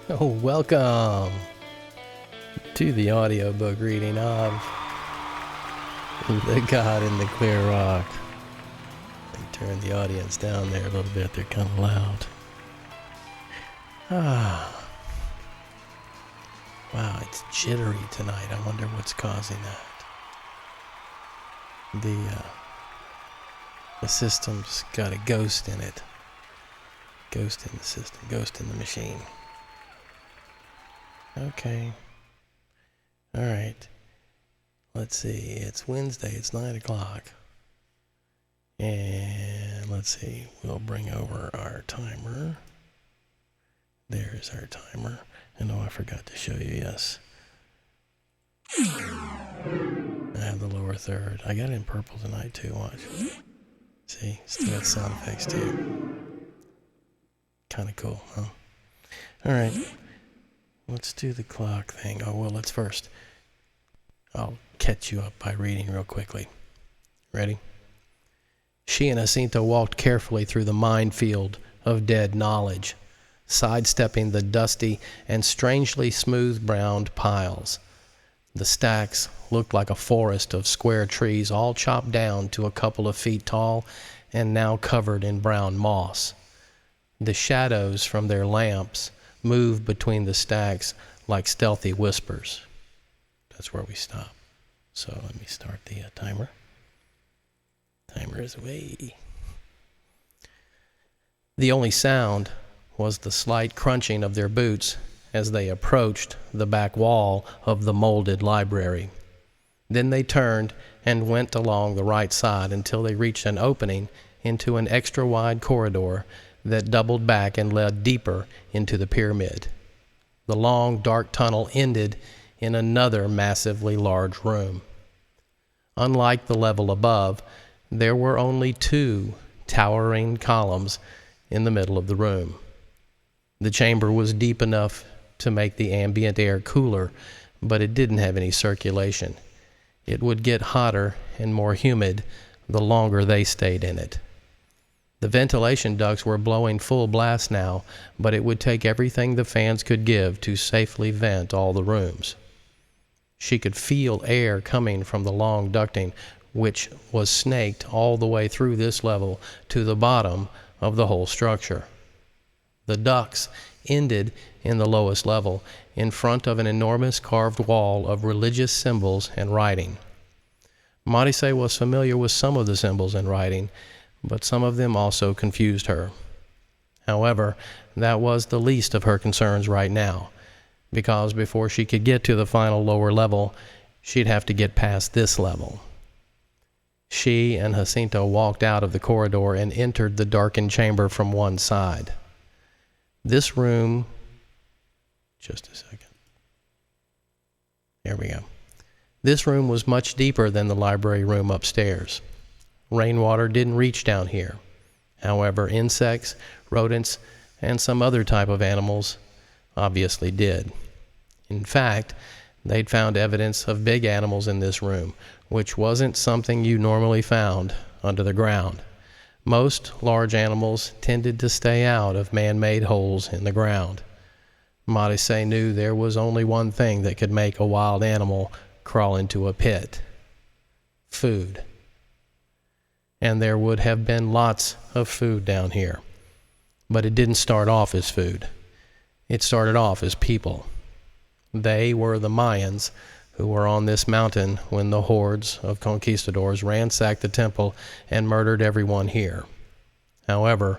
Oh, welcome to the audiobook reading of The God in the Clear Rock. Let me turn the audience down there a little bit, they're kind of loud. Wow, it's jittery tonight. I wonder what's causing that. The system's got a ghost in it. Ghost in the system, ghost in the machine. Okay. All right. Let's see. It's Wednesday. It's 9 o'clock. And let's see. We'll bring over our timer. There's our timer. And oh, I forgot to show you. Yes. I have the lower third. I got it in purple tonight too. Watch. See? Still got sound effects too. Kind of cool, huh? All right. Let's do the clock thing. Oh, well, let's first. I'll catch you up by reading real quickly. Ready? She and Jacinto walked carefully through the minefield of dead knowledge, sidestepping the dusty and strangely smooth-browned piles. The stacks looked like a forest of square trees, all chopped down to a couple of feet tall and now covered in brown moss. The shadows from their lamps moved between the stacks like stealthy whispers. That's where we stop. So let me start the timer. Timer is away. The only sound was the slight crunching of their boots as they approached the back wall of the molded library. Then they turned and went along the right side until they reached an opening into an extra-wide corridor that doubled back and led deeper into the pyramid. The long, dark tunnel ended in another massively large room. Unlike the level above, there were only two towering columns in the middle of the room. The chamber was deep enough to make the ambient air cooler, but it didn't have any circulation. It would get hotter and more humid the longer they stayed in it. The ventilation ducts were blowing full blast now, but it would take everything the fans could give to safely vent all the rooms. She could feel air coming from the long ducting, which was snaked all the way through this level to the bottom of the whole structure. The ducts ended in the lowest level, in front of an enormous carved wall of religious symbols and writing. Maricé was familiar with some of the symbols and writing, but some of them also confused her. However, that was the least of her concerns right now, because before she could get to the final lower level, she'd have to get past this level. She and Jacinto walked out of the corridor and entered the darkened chamber from one side. This room... Just a second. There we go. This room was much deeper than the library room upstairs. Rainwater didn't reach down here. However, insects, rodents, and some other type of animals obviously did. In fact, they'd found evidence of big animals in this room, which wasn't something you normally found under the ground. Most large animals tended to stay out of man-made holes in the ground. Maricé knew there was only one thing that could make a wild animal crawl into a pit: food. And there would have been lots of food down here. But it didn't start off as food. It started off as people. They were the Mayans who were on this mountain when the hordes of conquistadors ransacked the temple and murdered everyone here. However,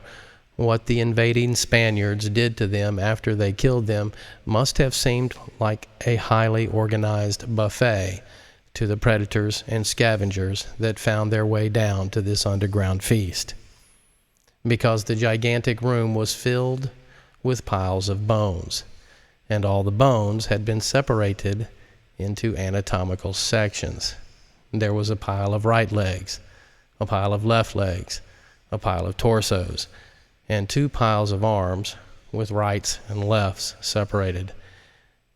what the invading Spaniards did to them after they killed them must have seemed like a highly organized buffet to the predators and scavengers that found their way down to this underground feast. Because the gigantic room was filled with piles of bones, and all the bones had been separated into anatomical sections. There was a pile of right legs, a pile of left legs, a pile of torsos, and two piles of arms with rights and lefts separated.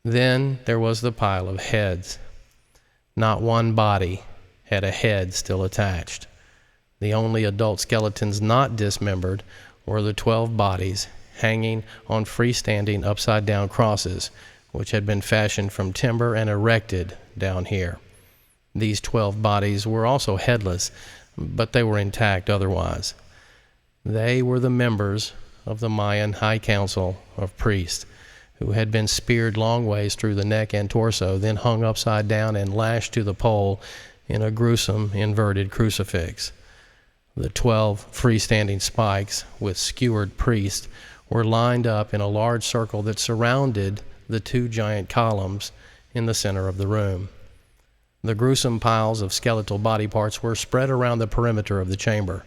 Then there was the pile of heads. Not one body had a head still attached. The only adult skeletons not dismembered were the 12 bodies hanging on freestanding upside-down crosses, which had been fashioned from timber and erected down here. These 12 bodies were also headless, but they were intact otherwise. They were the members of the Mayan High Council of Priests, who had been speared long ways through the neck and torso, then hung upside down and lashed to the pole in a gruesome inverted crucifix. The 12 freestanding spikes with skewered priests were lined up in a large circle that surrounded the 2 giant columns in the center of the room. The gruesome piles of skeletal body parts were spread around the perimeter of the chamber.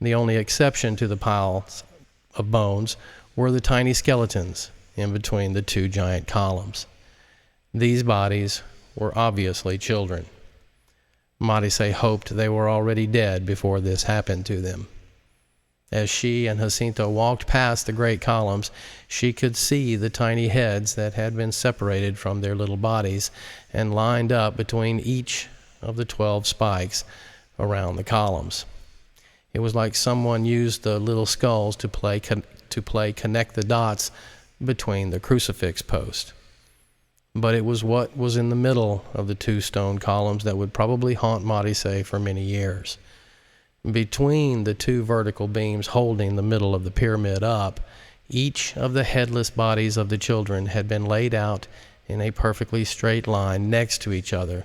The only exception to the piles of bones were the tiny skeletons in between the 2 giant columns. These bodies were obviously children. Marise hoped they were already dead before this happened to them. As she and Jacinto walked past the great columns, she could see the tiny heads that had been separated from their little bodies and lined up between each of the 12 spikes around the columns. It was like someone used the little skulls to play connect the dots between the crucifix posts. But it was what was in the middle of the 2 stone columns that would probably haunt Marise for many years. Between the 2 vertical beams holding the middle of the pyramid up, each of the headless bodies of the children had been laid out in a perfectly straight line next to each other,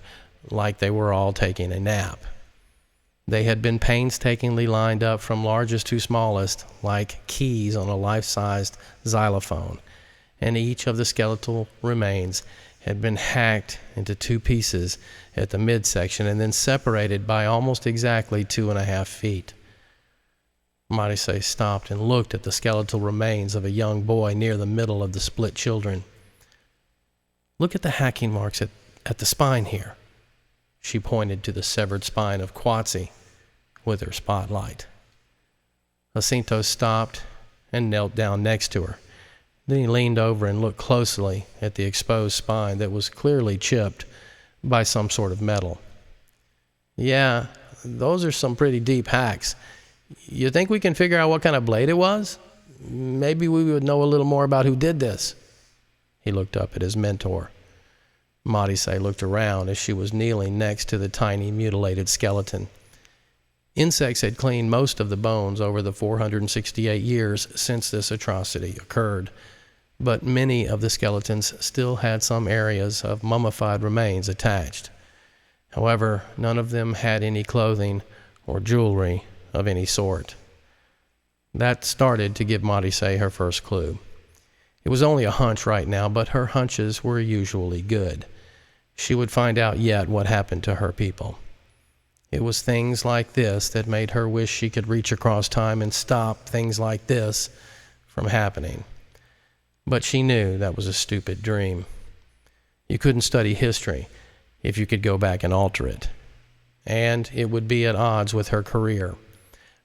like they were all taking a nap. They had been painstakingly lined up from largest to smallest, like keys on a life-sized xylophone, and each of the skeletal remains had been hacked into 2 pieces at the midsection and then separated by almost exactly 2.5 feet. Marise stopped and looked at the skeletal remains of a young boy near the middle of the split children. "Look at the hacking marks at the spine here." She pointed to the severed spine of Quatsi with her spotlight. Jacinto stopped and knelt down next to her. Then he leaned over and looked closely at the exposed spine that was clearly chipped by some sort of metal. "Yeah, those are some pretty deep hacks. You think we can figure out what kind of blade it was? Maybe we would know a little more about who did this." He looked up at his mentor. Marise looked around as she was kneeling next to the tiny mutilated skeleton. Insects had cleaned most of the bones over the 468 years since this atrocity occurred, but many of the skeletons still had some areas of mummified remains attached. However, none of them had any clothing or jewelry of any sort. That started to give Marise her first clue. It was only a hunch right now, but her hunches were usually good. She would find out yet what happened to her people. It was things like this that made her wish she could reach across time and stop things like this from happening. But she knew that was a stupid dream. You couldn't study history if you could go back and alter it. And it would be at odds with her career,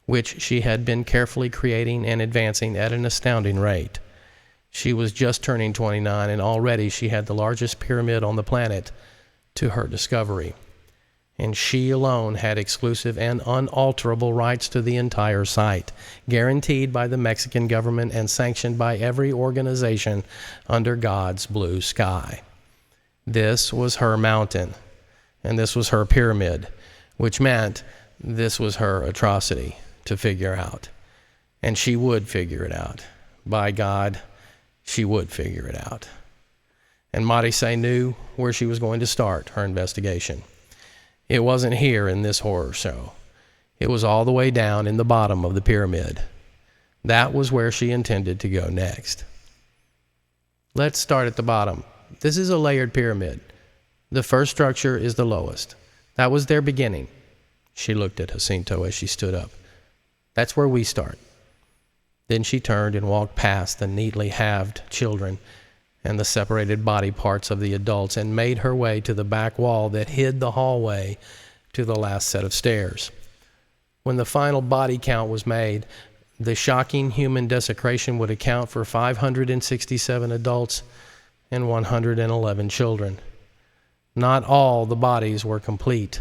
which she had been carefully creating and advancing at an astounding rate. She was just turning 29, and already she had the largest pyramid on the planet to her discovery. And she alone had exclusive and unalterable rights to the entire site, guaranteed by the Mexican government and sanctioned by every organization under God's blue sky. This was her mountain, and this was her pyramid, which meant this was her atrocity to figure out. And she would figure it out. By God, she would figure it out. And Marise knew where she was going to start her investigation. It wasn't here in this horror show. It was all the way down in the bottom of the pyramid. That was where she intended to go next. Let's start at the bottom. This is a layered pyramid. The first structure is the lowest. That was their beginning. She looked at Jacinto as she stood up. That's where we start. Then she turned and walked past the neatly halved children and the separated body parts of the adults and made her way to the back wall that hid the hallway to the last set of stairs. When the final body count was made, the shocking human desecration would account for 567 adults and 111 children. Not all the bodies were complete.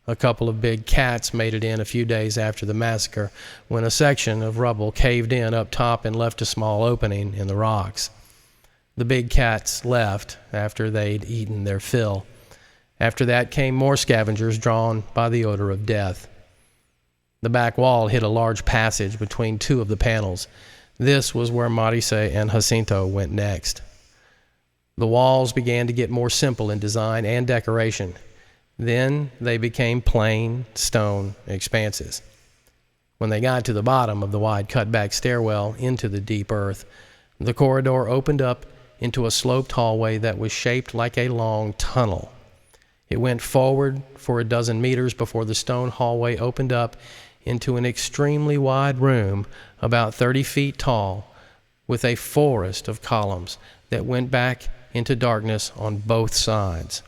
A couple of big cats made it in a few days after the massacre, when a section of rubble caved in up top and left a small opening in the rocks. The big cats left after they'd eaten their fill. After that came more scavengers drawn by the odor of death. The back wall hid a large passage between two of the panels. This was where Marise and Jacinto went next. The walls began to get more simple in design and decoration. Then they became plain stone expanses. When they got to the bottom of the wide cut-back stairwell into the deep earth, the corridor opened up into a sloped hallway that was shaped like a long tunnel. It went forward for a dozen meters before the stone hallway opened up into an extremely wide room about 30 feet tall, with a forest of columns that went back into darkness on both sides.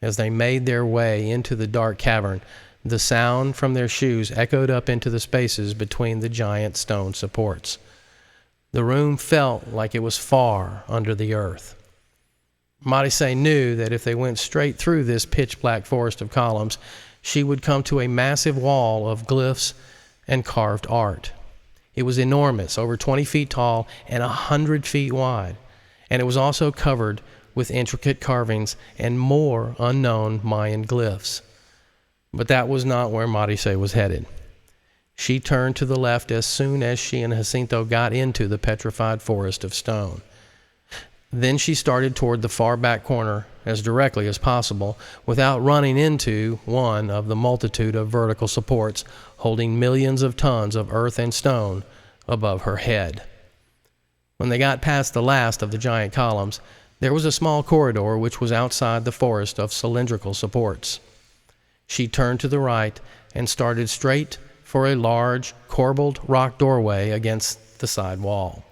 As they made their way into the dark cavern, the sound from their shoes echoed up into the spaces between the giant stone supports. The room felt like it was far under the earth. Marise knew that if they went straight through this pitch-black forest of columns, she would come to a massive wall of glyphs and carved art. It was enormous, over 20 feet tall and 100 feet wide, and it was also covered with intricate carvings and more unknown Mayan glyphs. But that was not where Marise was headed. She turned to the left as soon as she and Jacinto got into the petrified forest of stone. Then she started toward the far back corner as directly as possible without running into one of the multitude of vertical supports holding millions of tons of earth and stone above her head. When they got past the last of the giant columns, there was a small corridor which was outside the forest of cylindrical supports. She turned to the right and started straight for a large, corbelled rock doorway against the side wall.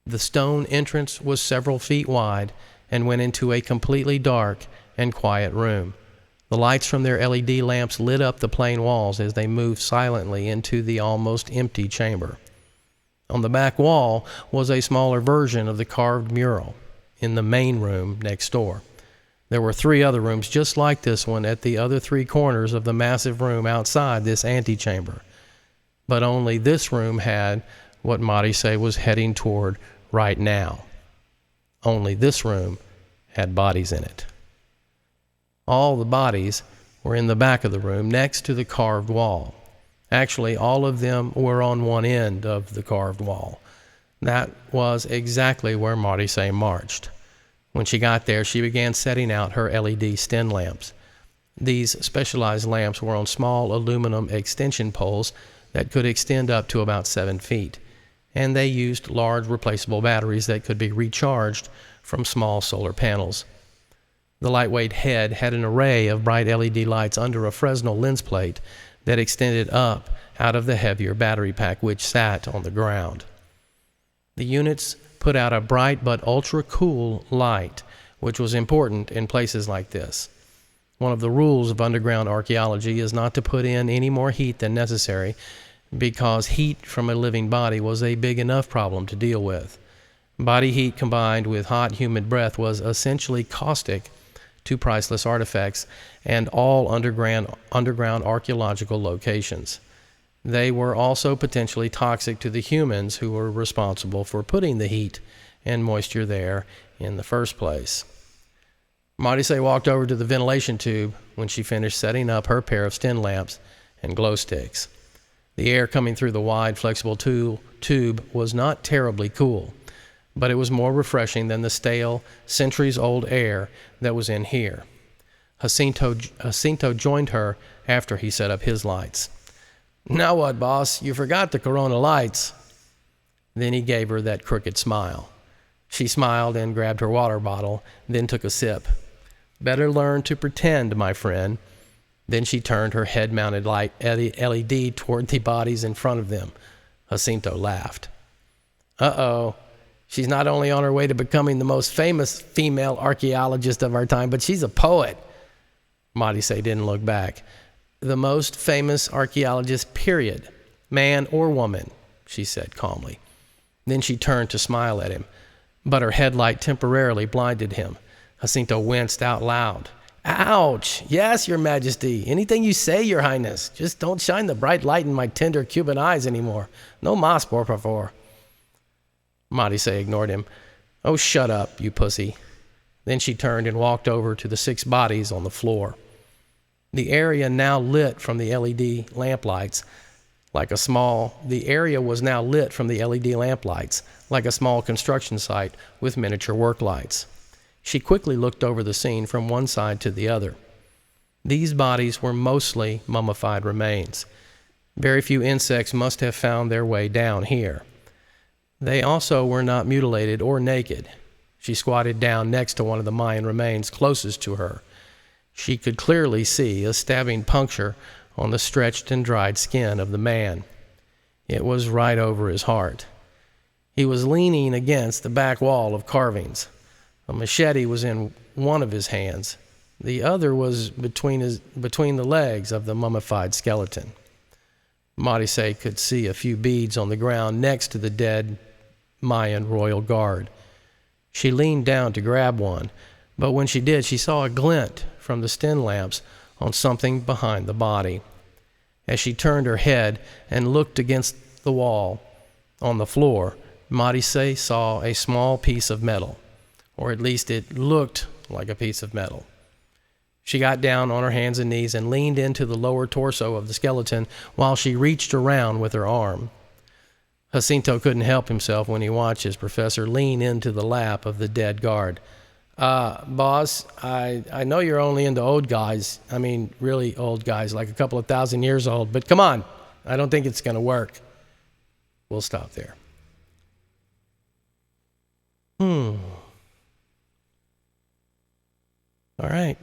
The stone entrance was several feet wide and went into a completely dark and quiet room. The lights from their LED lamps lit up the plain walls as they moved silently into the almost empty chamber. On the back wall was a smaller version of the carved mural in the main room next door. There were 3 other rooms just like this one at the other 3 corners of the massive room outside this antechamber. But only this room had what Marise was heading toward right now. Only this room had bodies in it. All the bodies were in the back of the room next to the carved wall. Actually, all of them were on one end of the carved wall. That was exactly where Marise marched. When she got there, she began setting out her LED sten lamps. These specialized lamps were on small aluminum extension poles that could extend up to about 7 feet, and they used large replaceable batteries that could be recharged from small solar panels. The lightweight head had an array of bright LED lights under a Fresnel lens plate that extended up out of the heavier battery pack which sat on the ground. The units put out a bright but ultra-cool light, which was important in places like this. One of the rules of underground archaeology is not to put in any more heat than necessary, because heat from a living body was a big enough problem to deal with. Body heat combined with hot, humid breath was essentially caustic to priceless artifacts and all underground archaeological locations. They were also potentially toxic to the humans who were responsible for putting the heat and moisture there in the first place. Marise walked over to the ventilation tube when she finished setting up her pair of sten lamps and glow sticks. The air coming through the wide, flexible tube was not terribly cool, but it was more refreshing than the stale, centuries-old air that was in here. Jacinto joined her after he set up his lights. "Now what, boss? You forgot the Corona lights." Then he gave her that crooked smile. She smiled and grabbed her water bottle, then took a sip. "Better learn to pretend, my friend." Then she turned her head-mounted light LED toward the bodies in front of them. Jacinto laughed. "Uh-oh. She's not only on her way to becoming the most famous female archaeologist of our time, but she's a poet." Marise didn't look back. "The most famous archaeologist, period. Man or woman," she said calmly. Then she turned to smile at him, but her headlight temporarily blinded him. Jacinto winced out loud. Ouch! Yes, Your Majesty. Anything you say, Your Highness. Just don't shine the bright light in my tender Cuban eyes anymore. No mas, por favor. Marise ignored him. Oh, shut up, you pussy. Then she turned and walked over to the 6 bodies on the floor. The area now lit from the LED lamplights like a small construction site with miniature work lights. She quickly looked over the scene from one side to the other. These bodies were mostly mummified remains. Very few insects must have found their way down here. They also were not mutilated or naked. She squatted down next to one of the Mayan remains closest to her. She could clearly see a stabbing puncture on the stretched and dried skin of the man. It was right over his heart. He was leaning against the back wall of carvings. A machete was in one of his hands. The other was between the legs of the mummified skeleton. Marise could see a few beads on the ground next to the dead Mayan royal guard. She leaned down to grab one, but when she did, she saw a glint from the stin lamps on something behind the body. As she turned her head and looked against the wall on the floor, Marise saw a small piece of metal, or at least it looked like a piece of metal. She got down on her hands and knees and leaned into the lower torso of the skeleton while she reached around with her arm. Jacinto couldn't help himself when he watched his professor lean into the lap of the dead guard. Boss, I know you're only into old guys. I mean, really old guys, like a couple of 1,000 years old. But come on, I don't think it's going to work. We'll stop there. All right.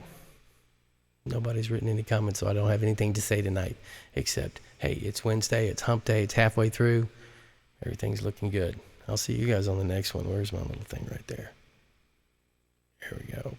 Nobody's written any comments, so I don't have anything to say tonight. Except, hey, it's Wednesday, it's hump day, it's halfway through. Everything's looking good. I'll see you guys on the next one. Where's my little thing right there? Here we go.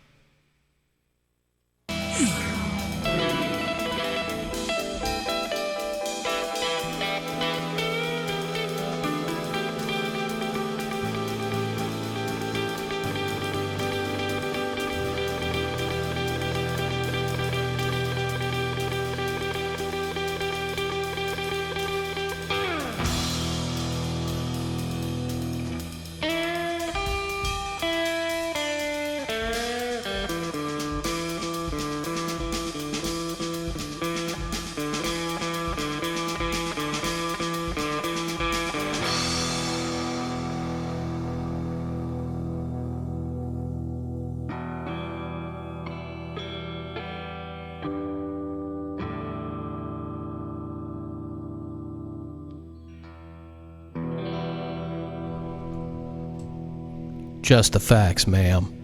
Just the facts, ma'am.